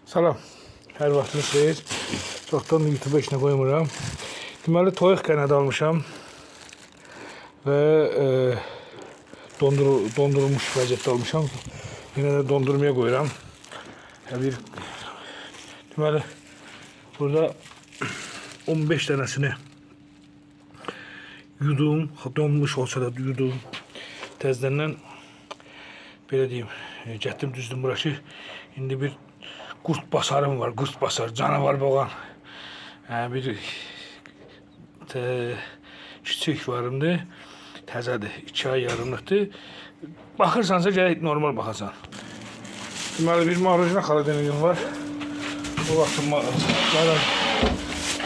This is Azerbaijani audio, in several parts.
Salam, hər vaxtınız xeyir. Çoxdan YouTube işinə qoymuram. Deməli, toyuq qənadı almışam və dondurulmuş vəziyyətdə almışam. Yenə də dondurmaya qoyuram. Deməli, burada 15 dənəsini yudum, donmuş olsa da yudum. Təzədən belə deyim, getdim düzdüm burası. İndi bir qurt basarım var, qurt basar, canavar boğan. Bir küçük varımdır, təzədir, 2 ay yarımlıqdır. Baxırsansa gərək normal baxasan. Deməli, bir marujna xaladenik var. Bu vaxtım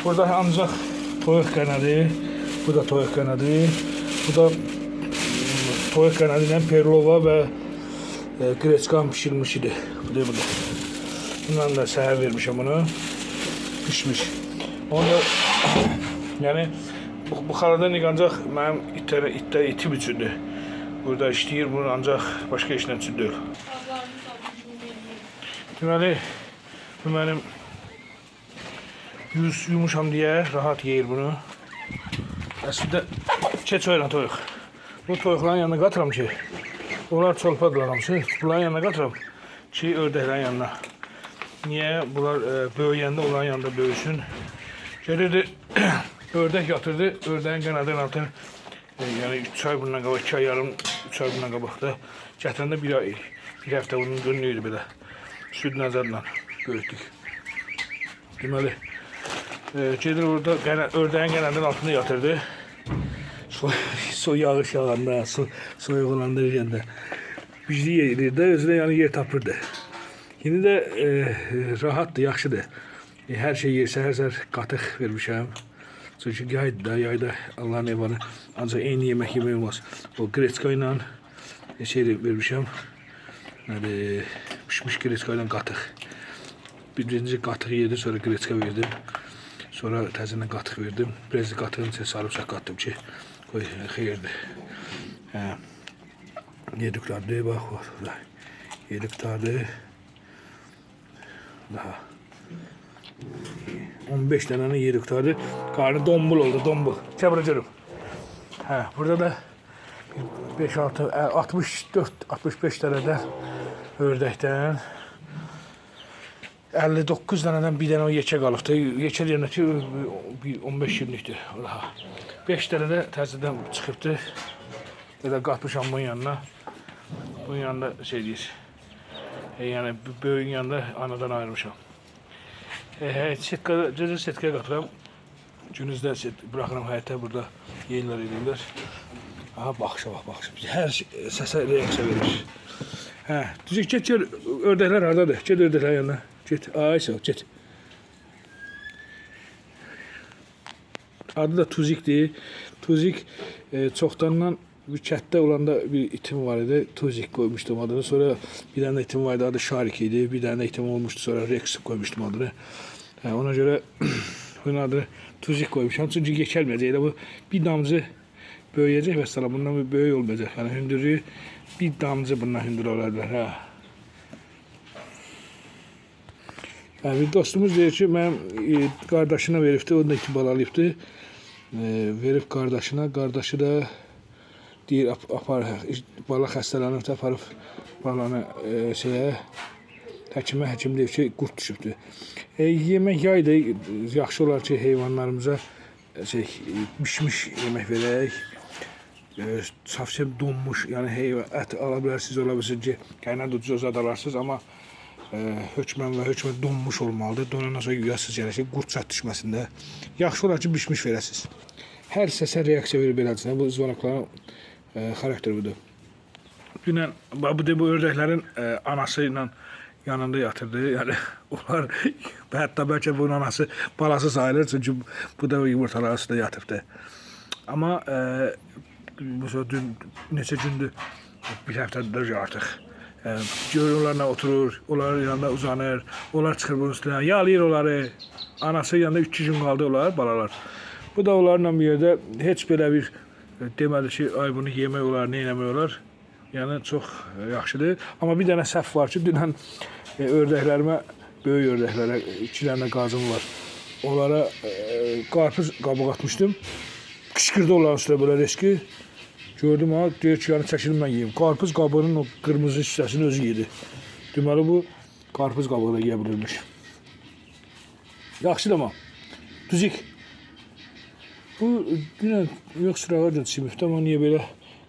burada ancaq toyuq qənadı, bu da toyuq qənadı, bu da toyuq qənadı ilə perlova və greçkan pişirilmiş idi. Bu da burada. Bundan da səhər vermişəm bunu. Pişmiş. Onu da, yəni, bu xaladenik ancaq mənim itim üçündür. Burada işləyir, bunu ancaq başqa işlə üçün deyil. Deməli, bu mənim yüz yumuşam deyə rahat yeyir bunu. Əslində, keç oyla toyuq. Bu toyuqların yanına qatıram ki, onlar çolpadırlar hamısı. Bunların yanına qatıram ki, ördəklərin yanına. Niye? Bunlar böyüyəndə onların yanında böyüsün. Gelirdi, ördək yatırdı, ördəyin qanadının altını, yəni 3 ay bundan qabaq, 2 ay yarım, 3 ay bundan qabaqda gətirəndə bir həftə bunun günlüydü belə. Süd nəzərlə böyütdük. Deməli, gedir burada ördəyin qanadının altında yatırdı. Yağış yağanda, soyuq olanda yiyəndə. Bizli yedirdi, özünə yəni yer tapırdı. Yine de rahatdır, yaxşıdır. Hər şey yer, səhər qatıq vermişəm. Çünki yayda Allah'ın evanı ancaq eyni yemək yemək olmaz. O greçka ilə şey vermişəm. Pişmiş greçka ilə qatıq. Birinci qatıq yedi, sonra greçka verdim. Sonra təzədən qatıq verdim. Biraz da qatığın içine sarımsaq qatdım ki, qoy xeyirdir. Yediklərdir, bax, yediklərdir. Daha 15 dənəni yedik tutardı. Karnı dombul oldu, dombul. Çabracırım. Burada da 64-65 dənədən ördəkdən 59 dənədən bir dənə o yekə qalıbdı. Yekə deyəndə ki 15-20'likdir. 5 dənə də təzədən çıxıbdı. Belə qatmışam bunun yanına. Bunun yanında şey deyir. Yani böyüyün yanında anadan ayırmışam. Cızır setkaya qatıram. Günüzdə bırakıram həyətə, burada yeyirlər, edirlər. Aha, baxışa bax. Hər səsə reaksiya verir. Düzük, get, ördəklər haradadır? Get ördəklər yanına. Get, aysa, get. Adı da Tuzikdir. Tuzik çoxdandan bir kətdə olanda bir itim var idi. Tuzik koymuştum adını. Sonra bir tane itim vardı, adı Şarik idi. Bir tane itim olmuştu, sonra Rex koymuştum adını. Ona göre bunun adını Tuzik koymuşam. Çünkü geçelmeyecek. Bu bir damcı böyüyecek mesela. Bundan bir böyük olmayacak. Yani hündürüğü bir damcı bundan hündür olarlar. Yani bir dostumuz deyir ki, benim kardeşine veribdi. Onu da 2 balalayıbdı. Verib kardeşi da deyir, bala xəstələnib, aparıb balanı həkim deyir ki, qurt düşübdür. Yemək yayda yaxşı olar ki, heyvanlarımıza pişmiş yemək verək. Safsem donmuş, yəni ət ala bilərsiniz, ola bilirsiniz ki, qaynadı ucuz adalarsınız, amma hökmən donmuş olmalıdır. Donandan sonra yuyasınız gələsiniz, qurt çat düşməsində. Yaxşı olar ki, pişmiş verəsiniz. Hər səsə reaksiya verir belədir. Bu zvanakların xarakter budur. Dünən bu ördəklərin anası ilə yanında yatırdı. Yəni onlar hətta bəlkə bunun anası balası sayılır, çünki bu da yumurtalar arasında yatıbdı. Amma dün neçə gündür, bir həftədir artıq. Görür onlarla oturur, onların yanında uzanır, onlar çıxır bunun üstüne, yalayır onları. Anası yanında 3 gün qaldı onlar, balalar. Bu da onlarla bir yerdə heç belə bir demədi ki, ay bunu yemək olar, nə eləmək olar. Yəni çox yaxşıdır. Amma bir dənə səhv var ki, dünən ördəklərimə böyük ördəklərə 2 dənə qazım var. Onlara qarpız qabıq atmışdım. Qışqırdı onların üstünə belə riski. Gördüm ha, deyir ki, yəni çəkilim mən yeyim. Qarpız qabığının o qırmızı hissəsini özü yedi. Deməli bu qarpız qabığı da yeyə bilirmiş. Yaxşı da amma. Düzük. Bu dünən yox sırağa da simifdə, amma niyə belə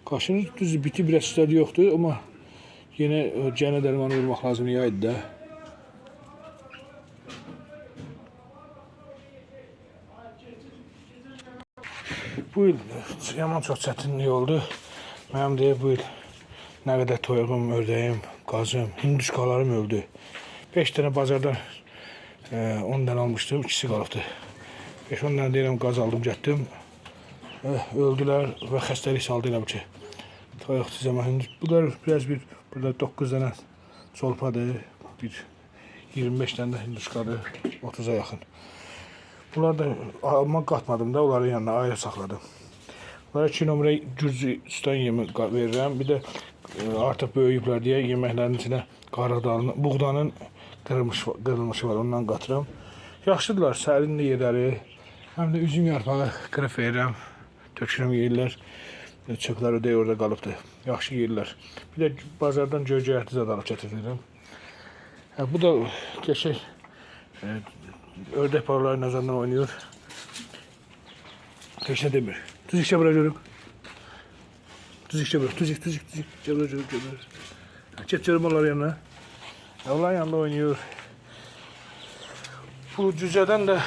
qaşınır? Düz biti biraz istədi yoxdur, amma yenə cənə dərmanı vurmaq lazım yaydı da. Bu il yaman çox çətinlik oldu. Mənim deyə bu il nə qədər toyuğum, ördəyim, qazım, hinduşkalarım öldü. 5 dənə bazardan 10 dənə almışdım, ikisi qalıbdı. 5-10 dənə deyirəm qaz aldım, getdim. Öldülər və xəstəlik saldı elə ki. Toyuq cəmə hinduş. Bunlar biraz bir, burada 9 dənə çolpadır, bir 25 dənə də hinduşkadır, 30'a yaxın. Bunlar da alma qatmadım da, onların yanına ayrı saxladım. Bunlara 2 nömrə Gürcüstan yemi verirəm. Bir də artıq böyüyüblər deyə yeməklərin içinə qaradağının, buğdanın qırılmışı var, ondan qatıram. Yaxşıdırlar, sərinli yedəri. Həm də üzüm yarpağı qırıb verirəm, tökürəm yeyirlər. Çöplər ödəy orada qalıbdır, yaxşı yeyirlər. Bir də bazardan göycə əti zad alıb gətirirəm. Bu da qəşəng ördək balaları nazarından oynuyor. Heç nə demir. Tüzükçə bırakıyorum. Tüzükçə bırak. Tüzük. Göbür. Geçiyorum onların yanına. Onların yanında oynuyor. Bu cücədən də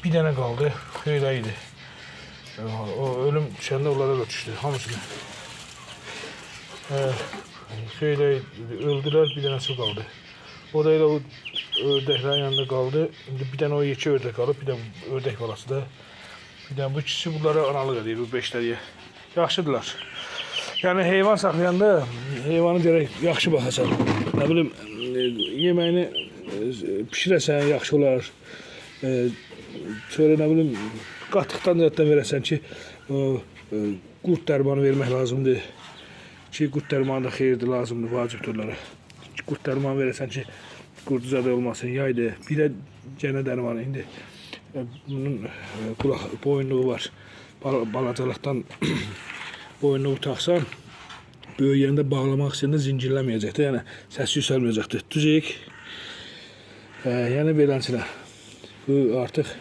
bir dənə qaldı. Xeylə idi. O ölüm düşəndə onlara da düşdü. Hamısını. Xeylə öldülər. Bir dənəsi qaldı. O da elə o ördəklərin yanında qaldı. İndi bir dənə o yekə ördək qalıb. Bir də ördək balası da. Bir də bu ikisi bunlara analıq edir, bu 5'ləriyə. Yaxşıdırlar. Yəni heyvan saxlayanda heyvanı gərək yaxşı baxasan. Nə bilim, yeməyini pişirəsən, yaxşı olar. Sonra nə bilim, qatlıqdan da verəsən ki, qurt dərmanı vermək lazımdır. Ki, qurt dərmanı da xeyirdir, lazımdır, vacibdir onlara. Qurt dərmanı verəsən ki, qurt zadı olmasın, yaydı. Bir də cənə dərmanı indi. Bunun boyunluğu var. Balacalıqdan boyunluğu taxsan, böyüyəndə bağlamaq istəyəndə zincirləməyəcəkdir. Yəni, səs yüksəlməyəcəkdir. Düzük. Yəni, beləncələ. Bu artıq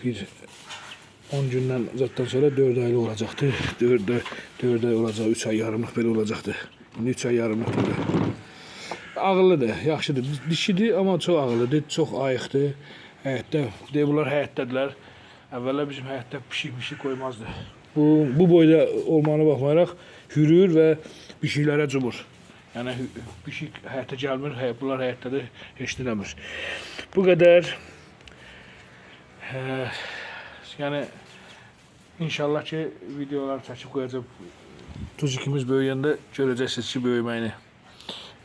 bir 10 gündən zaten sonra 4 aylı olacaqdır. 4 ay olacaq, 3 ay yarımlıq belə olacaqdır. İndi 3 ay yarımlıqdır. Ağıllıdır, yaxşıdır. Dişidir, amma çox ağıllıdır, çox ayıqdır. Həyətdə, bunlar həyətdədirlər. Əvvəllər bizim həyətdə pişik qoymazdı. Bu boyda olmağına baxmayaraq hürür və pişiklərə cumur. Yəni pişik həyətə gəlmir, bunlar həyətdədir, heç eləmir. Bu qədər. Yəni inşallah ki videolar çəkib qoyacaq. Tuzikimiz böyüyəndə görəcəksiniz ki böyüməyini.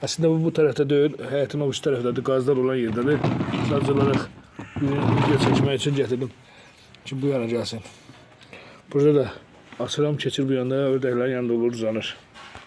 Əslində bu tərəfdə deyil, həyətin o üst tərəfdədir, qazlar olan yerdədir. Sadəcə olaraq video çəkmək üçün gətirdim ki bu yana gəlsin. Burada da açıram, keçir bu yanda, ördəklərin yanında olur, uzanır.